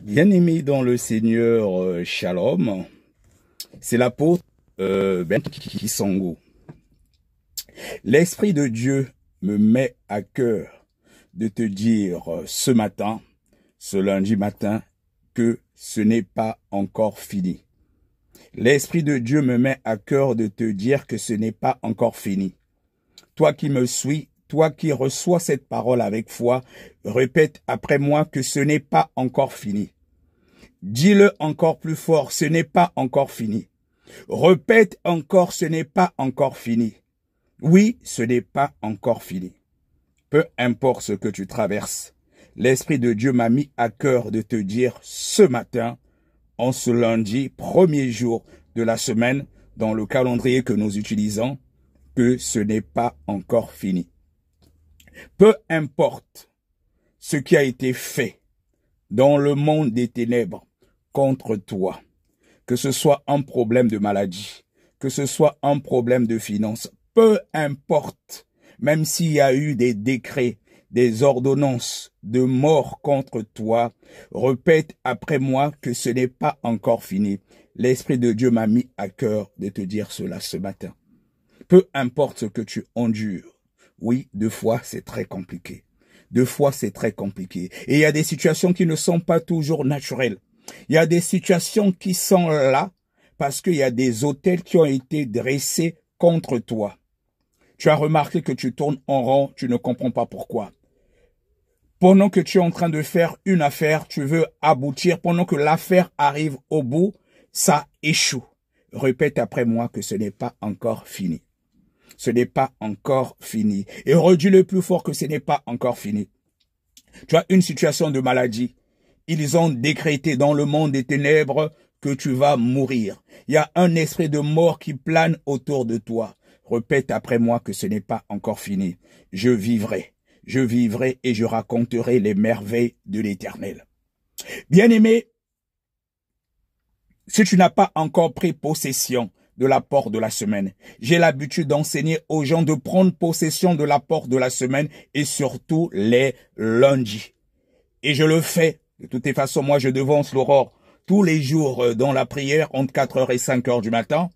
Bien-aimé dans le Seigneur, Shalom, c'est l'apôtre Ben Kisango. L'Esprit de Dieu me met à cœur de te dire ce matin, ce lundi matin, que ce n'est pas encore fini. L'Esprit de Dieu me met à cœur de te dire que ce n'est pas encore fini. Toi qui me suis, toi qui reçois cette parole avec foi, répète après moi que ce n'est pas encore fini. Dis-le encore plus fort, ce n'est pas encore fini. Répète encore, ce n'est pas encore fini. Oui, ce n'est pas encore fini. Peu importe ce que tu traverses, l'Esprit de Dieu m'a mis à cœur de te dire ce matin, en ce lundi, premier jour de la semaine, dans le calendrier que nous utilisons, que ce n'est pas encore fini. Peu importe ce qui a été fait dans le monde des ténèbres contre toi, que ce soit un problème de maladie, que ce soit un problème de finances, peu importe, même s'il y a eu des décrets, des ordonnances de mort contre toi, répète après moi que ce n'est pas encore fini. L'Esprit de Dieu m'a mis à cœur de te dire cela ce matin. Peu importe ce que tu endures, oui, deux fois c'est très compliqué. Deux fois c'est très compliqué. Et il y a des situations qui ne sont pas toujours naturelles. Il y a des situations qui sont là parce qu'il y a des autels qui ont été dressés contre toi. Tu as remarqué que tu tournes en rond, tu ne comprends pas pourquoi. Pendant que tu es en train de faire une affaire, tu veux aboutir, pendant que l'affaire arrive au bout, ça échoue. Répète après moi que ce n'est pas encore fini. Ce n'est pas encore fini. Et redis le plus fort que ce n'est pas encore fini. Tu as une situation de maladie. Ils ont décrété dans le monde des ténèbres que tu vas mourir. Il y a un esprit de mort qui plane autour de toi. Répète après moi que ce n'est pas encore fini. Je vivrai et je raconterai les merveilles de l'Éternel. Bien-aimé, si tu n'as pas encore pris possession de l'apport de la semaine, j'ai l'habitude d'enseigner aux gens de prendre possession de l'apport de la semaine et surtout les lundis. Et je le fais. De toutes les façons, moi, je devance l'aurore tous les jours dans la prière entre 4h et 5h du matin.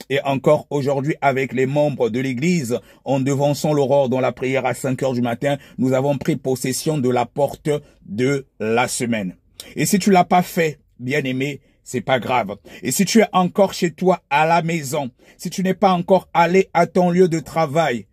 Et encore aujourd'hui, avec les membres de l'église, en devançant l'aurore dans la prière à 5h du matin, nous avons pris possession de la porte de la semaine. Et si tu l'as pas fait, bien-aimé, c'est pas grave. Et si tu es encore chez toi à la maison, si tu n'es pas encore allé à ton lieu de travail,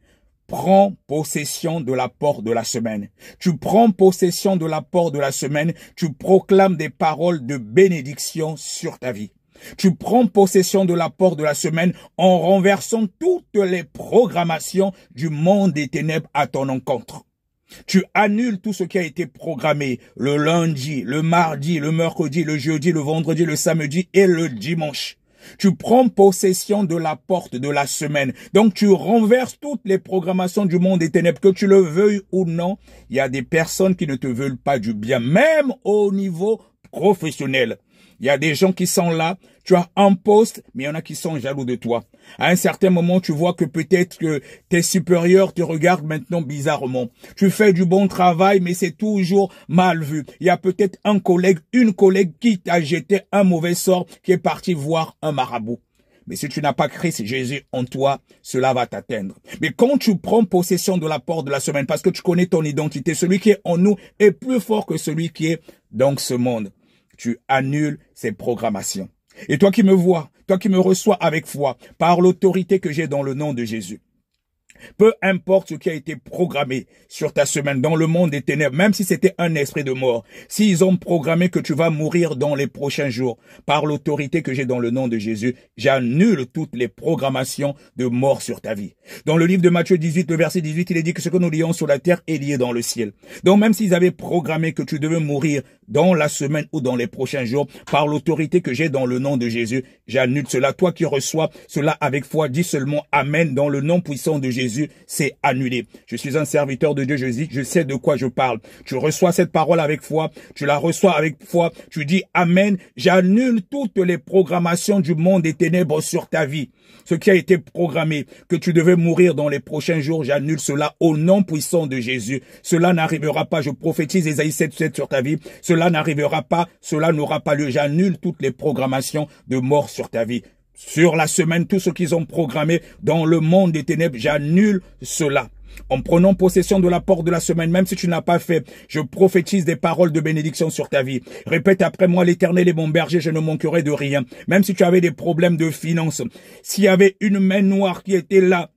prends possession de l'apport de la semaine. Tu prends possession de l'apport de la semaine, tu proclames des paroles de bénédiction sur ta vie. Tu prends possession de l'apport de la semaine en renversant toutes les programmations du monde des ténèbres à ton encontre. Tu annules tout ce qui a été programmé le lundi, le mardi, le mercredi, le jeudi, le vendredi, le samedi et le dimanche. Tu prends possession de la porte de la semaine. Donc tu renverses toutes les programmations du monde des ténèbres, que tu le veuilles ou non. Il y a des personnes qui ne te veulent pas du bien, même au niveau professionnel. Il y a des gens qui sont là, tu as un poste, mais il y en a qui sont jaloux de toi. À un certain moment, tu vois que peut-être que tes supérieurs te regardent maintenant bizarrement. Tu fais du bon travail, mais c'est toujours mal vu. Il y a peut-être un collègue, une collègue qui t'a jeté un mauvais sort, qui est parti voir un marabout. Mais si tu n'as pas Christ Jésus en toi, cela va t'atteindre. Mais quand tu prends possession de l'apport de la semaine, parce que tu connais ton identité, celui qui est en nous est plus fort que celui qui est dans ce monde. Tu annules ces programmations. Et toi qui me vois, toi qui me reçois avec foi, par l'autorité que j'ai dans le nom de Jésus, peu importe ce qui a été programmé sur ta semaine dans le monde des ténèbres, même si c'était un esprit de mort, s'ils ont programmé que tu vas mourir dans les prochains jours, par l'autorité que j'ai dans le nom de Jésus, j'annule toutes les programmations de mort sur ta vie. Dans le livre de Matthieu 18, le verset 18, il est dit que ce que nous lions sur la terre est lié dans le ciel. Donc même s'ils avaient programmé que tu devais mourir dans la semaine ou dans les prochains jours, par l'autorité que j'ai dans le nom de Jésus, j'annule cela. Toi qui reçois cela avec foi, dis seulement Amen dans le nom puissant de Jésus. C'est annulé. Je suis un serviteur de Dieu, je sais de quoi je parle. Tu reçois cette parole avec foi, tu la reçois avec foi, tu dis Amen, j'annule toutes les programmations du monde des ténèbres sur ta vie. Ce qui a été programmé, que tu devais mourir dans les prochains jours, j'annule cela au nom puissant de Jésus. Cela n'arrivera pas, je prophétise Ésaïe 7:7 sur ta vie. Cela cela n'arrivera pas, cela n'aura pas lieu. J'annule toutes les programmations de mort sur ta vie. Sur la semaine, tout ce qu'ils ont programmé dans le monde des ténèbres, j'annule cela. En prenant possession de la porte de la semaine, même si tu n'as pas fait, je prophétise des paroles de bénédiction sur ta vie. Répète après moi, l'Éternel est mon berger, je ne manquerai de rien. Même si tu avais des problèmes de finances, s'il y avait une main noire qui était là,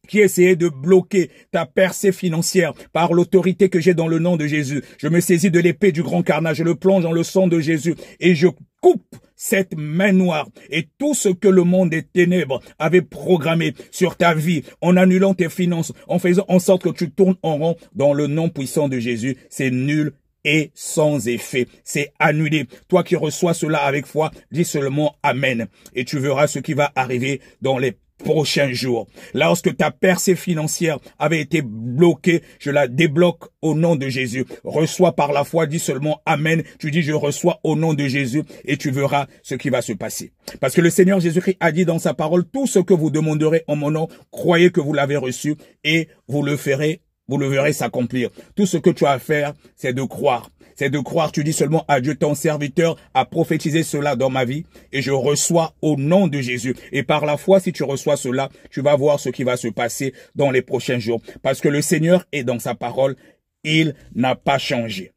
qui essayait de bloquer ta percée financière par l'autorité que j'ai dans le nom de Jésus. Je me saisis de l'épée du grand carnage, je le plonge dans le sang de Jésus et je coupe cette main noire et tout ce que le monde des ténèbres avait programmé sur ta vie en annulant tes finances, en faisant en sorte que tu tournes en rond dans le nom puissant de Jésus. C'est nul et sans effet. C'est annulé. Toi qui reçois cela avec foi, dis seulement Amen et tu verras ce qui va arriver dans les prochains jours. Lorsque ta percée financière avait été bloquée, je la débloque au nom de Jésus. Reçois par la foi, dis seulement Amen. Tu dis je reçois au nom de Jésus et tu verras ce qui va se passer. Parce que le Seigneur Jésus-Christ a dit dans sa parole, tout ce que vous demanderez en mon nom, croyez que vous l'avez reçu et vous le ferez. Vous le verrez s'accomplir. Tout ce que tu as à faire, c'est de croire. C'est de croire, tu dis seulement à Dieu, ton serviteur a prophétisé cela dans ma vie et je reçois au nom de Jésus. Et par la foi, si tu reçois cela, tu vas voir ce qui va se passer dans les prochains jours. Parce que le Seigneur est dans sa parole, il n'a pas changé.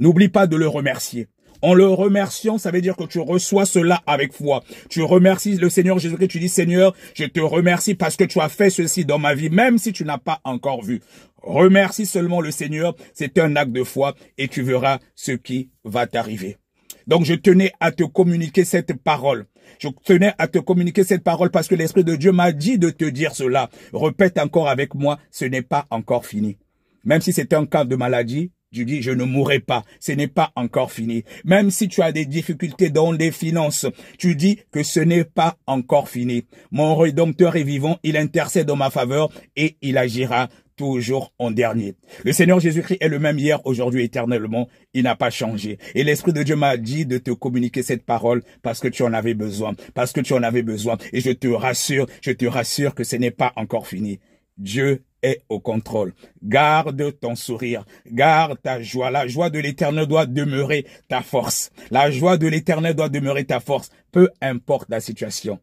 N'oublie pas de le remercier. En le remerciant, ça veut dire que tu reçois cela avec foi. Tu remercies le Seigneur Jésus-Christ, tu dis Seigneur, je te remercie parce que tu as fait ceci dans ma vie, même si tu n'as pas encore vu. Remercie seulement le Seigneur, c'est un acte de foi et tu verras ce qui va t'arriver. Donc je tenais à te communiquer cette parole. Je tenais à te communiquer cette parole parce que l'Esprit de Dieu m'a dit de te dire cela. Répète encore avec moi, ce n'est pas encore fini. Même si c'est un cas de maladie, tu dis, je ne mourrai pas. Ce n'est pas encore fini. Même si tu as des difficultés dans les finances, tu dis que ce n'est pas encore fini. Mon Rédempteur est vivant, il intercède en ma faveur et il agira toujours en dernier. Le Seigneur Jésus-Christ est le même hier, aujourd'hui, éternellement. Il n'a pas changé. Et l'Esprit de Dieu m'a dit de te communiquer cette parole parce que tu en avais besoin. Parce que tu en avais besoin. Et je te rassure que ce n'est pas encore fini. Dieu est au contrôle. Garde ton sourire, garde ta joie. La joie de l'Éternel doit demeurer ta force. La joie de l'Éternel doit demeurer ta force, peu importe la situation.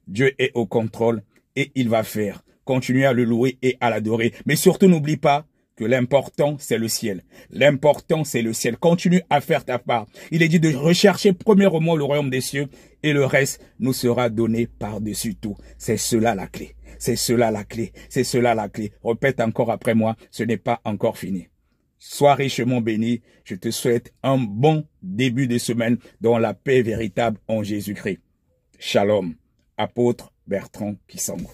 Dieu est au contrôle et il va faire. Continue à le louer et à l'adorer. Mais surtout, n'oublie pas que l'important, c'est le ciel. L'important, c'est le ciel. Continue à faire ta part. Il est dit de rechercher premièrement le royaume des cieux et le reste nous sera donné par-dessus tout. C'est cela la clé. C'est cela la clé. C'est cela la clé. Répète encore après moi, ce n'est pas encore fini. Sois richement béni. Je te souhaite un bon début de semaine dans la paix véritable en Jésus-Christ. Shalom. Apôtre Bertrand Kisango.